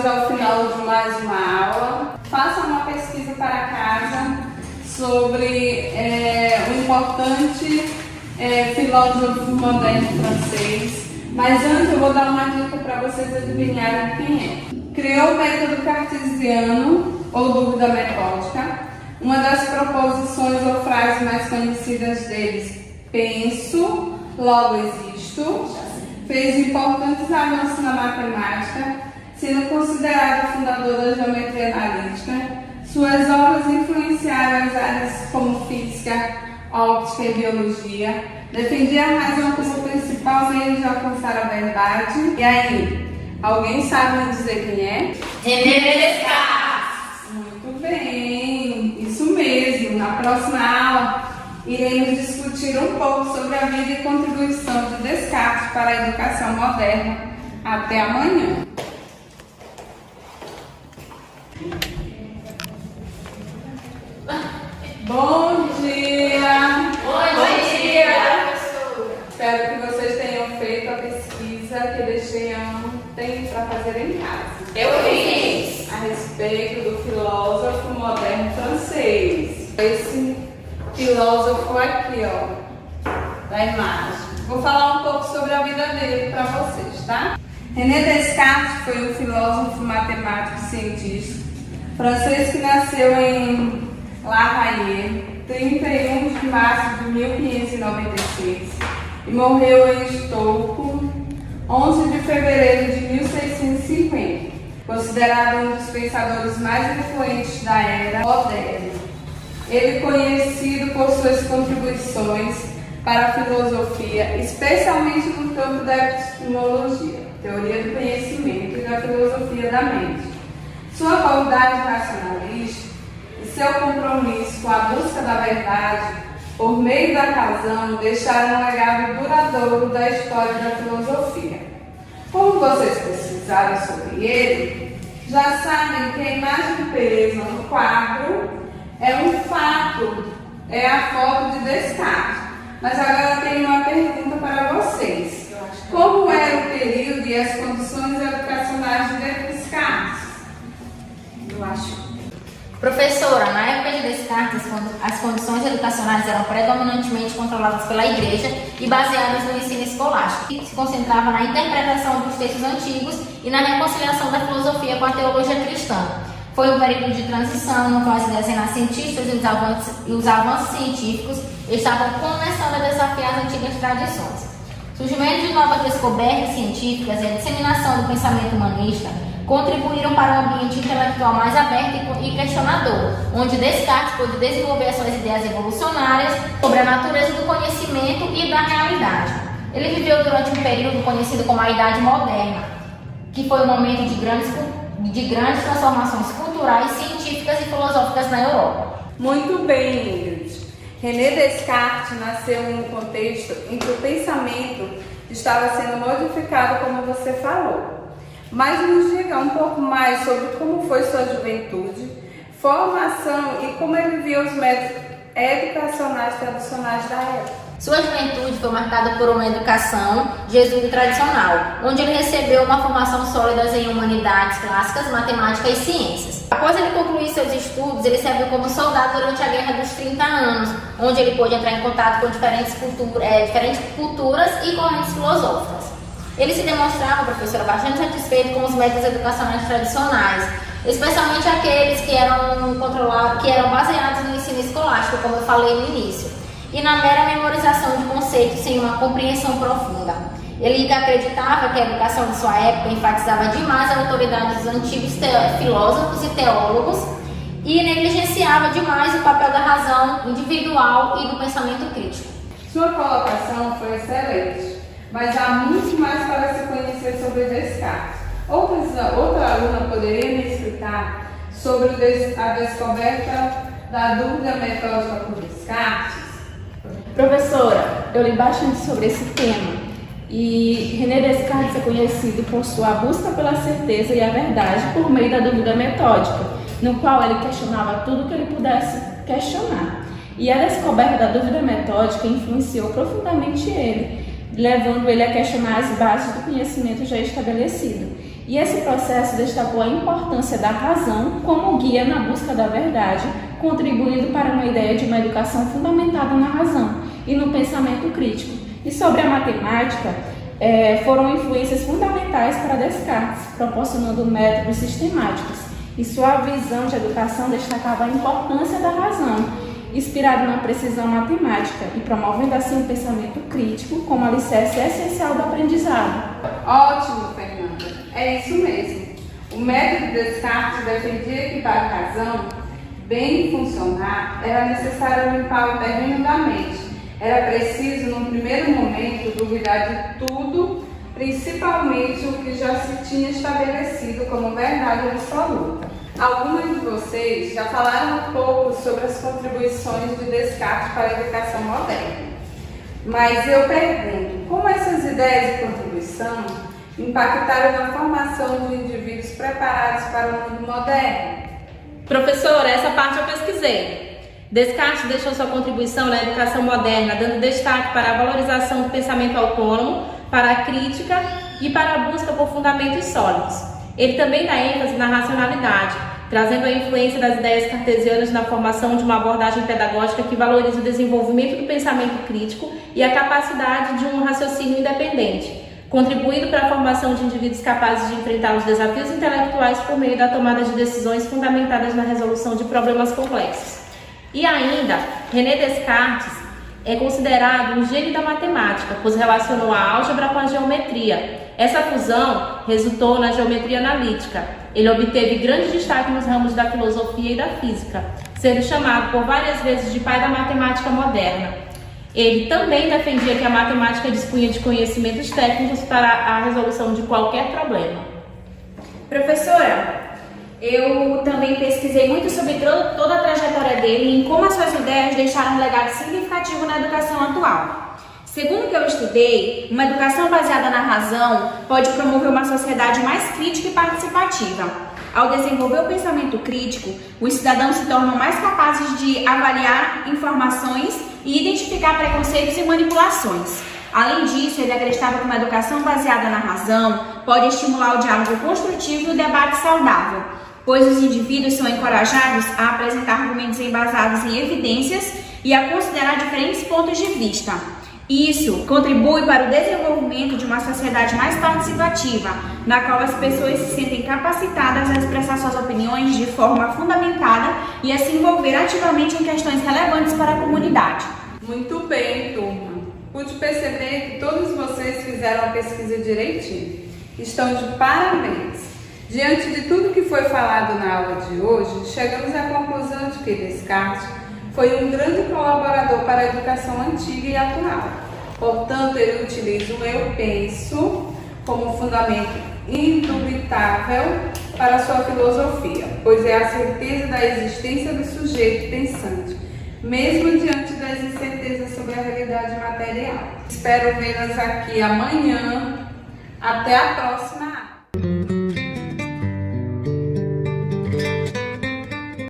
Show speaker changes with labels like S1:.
S1: Chegamos ao final de mais uma aula. Faça uma pesquisa para casa sobre o importante filósofo moderno francês. Mas antes eu vou dar uma dica para vocês adivinharem quem é. Criou o método cartesiano, ou dúvida metódica. Uma das proposições ou frases mais conhecidas deles: penso, logo existo. Fez importantes avanços na matemática, sendo considerado o fundador da geometria analítica. Suas obras influenciaram as áreas como física, óptica e biologia. Defendia a razão como principal meio de alcançar a verdade. E aí, alguém sabe me dizer quem é?
S2: René Descartes!
S1: Muito bem, isso mesmo. Na próxima aula, iremos discutir um pouco sobre a vida e contribuição de Descartes para a educação moderna. Até amanhã! Bom dia!
S2: Bom dia, professora!
S1: Espero que vocês tenham feito a pesquisa que deixei ontem para fazer em casa.
S2: Eu fiz!
S1: A respeito do filósofo moderno francês. Esse filósofo aqui, ó, da imagem. Vou falar um pouco sobre a vida dele para vocês, tá? René Descartes foi um filósofo, matemático e cientista francês que nasceu em La Haye, 31 de março de 1596 e morreu em Estocolmo, 11 de fevereiro de 1650, considerado um dos pensadores mais influentes da era moderna. Ele é conhecido por suas contribuições para a filosofia, especialmente no campo da epistemologia, teoria do conhecimento e da filosofia da mente. Sua abordagem racionalista e seu compromisso com a busca da verdade por meio da razão deixaram um legado duradouro da história da filosofia. Como vocês pesquisaram sobre ele, já sabem que a imagem presa no quadro é um fato, é a foto de Descartes. Mas agora eu tenho uma pergunta para vocês. Como era o período e as condições educacionais de Descartes?
S2: Professora, na época de Descartes, as condições educacionais eram predominantemente controladas pela igreja e baseadas no ensino escolástico, que se concentrava na interpretação dos textos antigos e na reconciliação da filosofia com a teologia cristã. Foi um período de transição no qual as ideias renascentistas e os avanços científicos estavam começando a desafiar as antigas tradições. O surgimento de novas descobertas científicas e a disseminação do pensamento humanista contribuíram para um ambiente intelectual mais aberto e questionador, onde Descartes pôde desenvolver suas ideias evolucionárias sobre a natureza do conhecimento e da realidade. Ele viveu durante um período conhecido como a Idade Moderna, que foi um momento de grandes transformações culturais, científicas e filosóficas na Europa.
S1: Muito bem, Ingrid. René Descartes nasceu em um contexto em que o pensamento estava sendo modificado, como você falou. Mas nos diga um pouco mais sobre como foi sua juventude, formação e como ele viu os métodos educacionais tradicionais da época.
S2: Sua juventude foi marcada por uma educação jesuíta tradicional, onde ele recebeu uma formação sólida em humanidades clássicas, matemática e ciências. Após ele concluir seus estudos, ele serviu como soldado durante a Guerra dos 30 anos, onde ele pôde entrar em contato com diferentes culturas e correntes filosóficas. Ele se demonstrava, professora, bastante satisfeito com os métodos educacionais tradicionais, especialmente aqueles que eram baseados no ensino escolástico, como eu falei no início, e na mera memorização de conceitos sem uma compreensão profunda. Ele acreditava que a educação de sua época enfatizava demais a autoridade dos antigos filósofos e teólogos e negligenciava demais o papel da razão individual e do pensamento crítico.
S1: Sua colocação foi excelente, mas há muito mais para se conhecer sobre Descartes. Outra aluna poderia me explicar sobre a descoberta da dúvida metódica por Descartes?
S3: Professora, eu li bastante sobre esse tema e René Descartes é conhecido por sua busca pela certeza e a verdade por meio da dúvida metódica, no qual ele questionava tudo que ele pudesse questionar. E a descoberta da dúvida metódica influenciou profundamente ele, levando ele a questionar as bases do conhecimento já estabelecido. E esse processo destacou a importância da razão como guia na busca da verdade, contribuindo para uma ideia de uma educação fundamentada na razão e no pensamento crítico. E sobre a matemática, foram influências fundamentais para Descartes, proporcionando métodos sistemáticos. E sua visão de educação destacava a importância da razão, inspirado na precisão matemática e promovendo assim o pensamento crítico como alicerce essencial do aprendizado.
S1: Ótimo, Fernanda. É isso mesmo. O método de Descartes defendia que para a razão bem funcionar era necessário limpar o terreno da mente. Era preciso, num primeiro momento, duvidar de tudo, principalmente o que já se tinha estabelecido como verdade absoluta. Alguns de vocês já falaram um pouco sobre as contribuições de Descartes para a educação moderna. Mas eu pergunto, como essas ideias de contribuição impactaram na formação de indivíduos preparados para o mundo moderno?
S4: Professora, essa parte eu pesquisei. Descartes deixou sua contribuição na educação moderna, dando destaque para a valorização do pensamento autônomo, para a crítica e para a busca por fundamentos sólidos. Ele também dá ênfase na racionalidade, trazendo a influência das ideias cartesianas na formação de uma abordagem pedagógica que valoriza o desenvolvimento do pensamento crítico e a capacidade de um raciocínio independente, contribuindo para a formação de indivíduos capazes de enfrentar os desafios intelectuais por meio da tomada de decisões fundamentadas na resolução de problemas complexos. E ainda, René Descartes é considerado um gênio da matemática, pois relacionou a álgebra com a geometria. Essa fusão resultou na geometria analítica. Ele obteve grande destaque nos ramos da filosofia e da física, sendo chamado por várias vezes de pai da matemática moderna. Ele também defendia que a matemática dispunha de conhecimentos técnicos para a resolução de qualquer problema.
S5: Professora, eu também pesquisei muito sobre toda a trajetória dele e como as suas ideias deixaram um legado significativo na educação atual. Segundo o que eu estudei, uma educação baseada na razão pode promover uma sociedade mais crítica e participativa. Ao desenvolver o pensamento crítico, os cidadãos se tornam mais capazes de avaliar informações e identificar preconceitos e manipulações. Além disso, ele acreditava que uma educação baseada na razão pode estimular o diálogo construtivo e o debate saudável, pois os indivíduos são encorajados a apresentar argumentos embasados em evidências e a considerar diferentes pontos de vista. Isso contribui para o desenvolvimento de uma sociedade mais participativa, na qual as pessoas se sentem capacitadas a expressar suas opiniões de forma fundamentada e a se envolver ativamente em questões relevantes para a comunidade.
S1: Muito bem, turma. Pude perceber que todos vocês fizeram a pesquisa direitinho. Estão de parabéns. Diante de tudo que foi falado na aula de hoje, chegamos à conclusão de que Descartes foi um grande colaborador para a educação antiga e atual. Portanto, ele utiliza o eu penso como fundamento indubitável para a sua filosofia, pois é a certeza da existência do sujeito pensante, mesmo diante das incertezas sobre a realidade material. Espero vê-las aqui amanhã. Até a próxima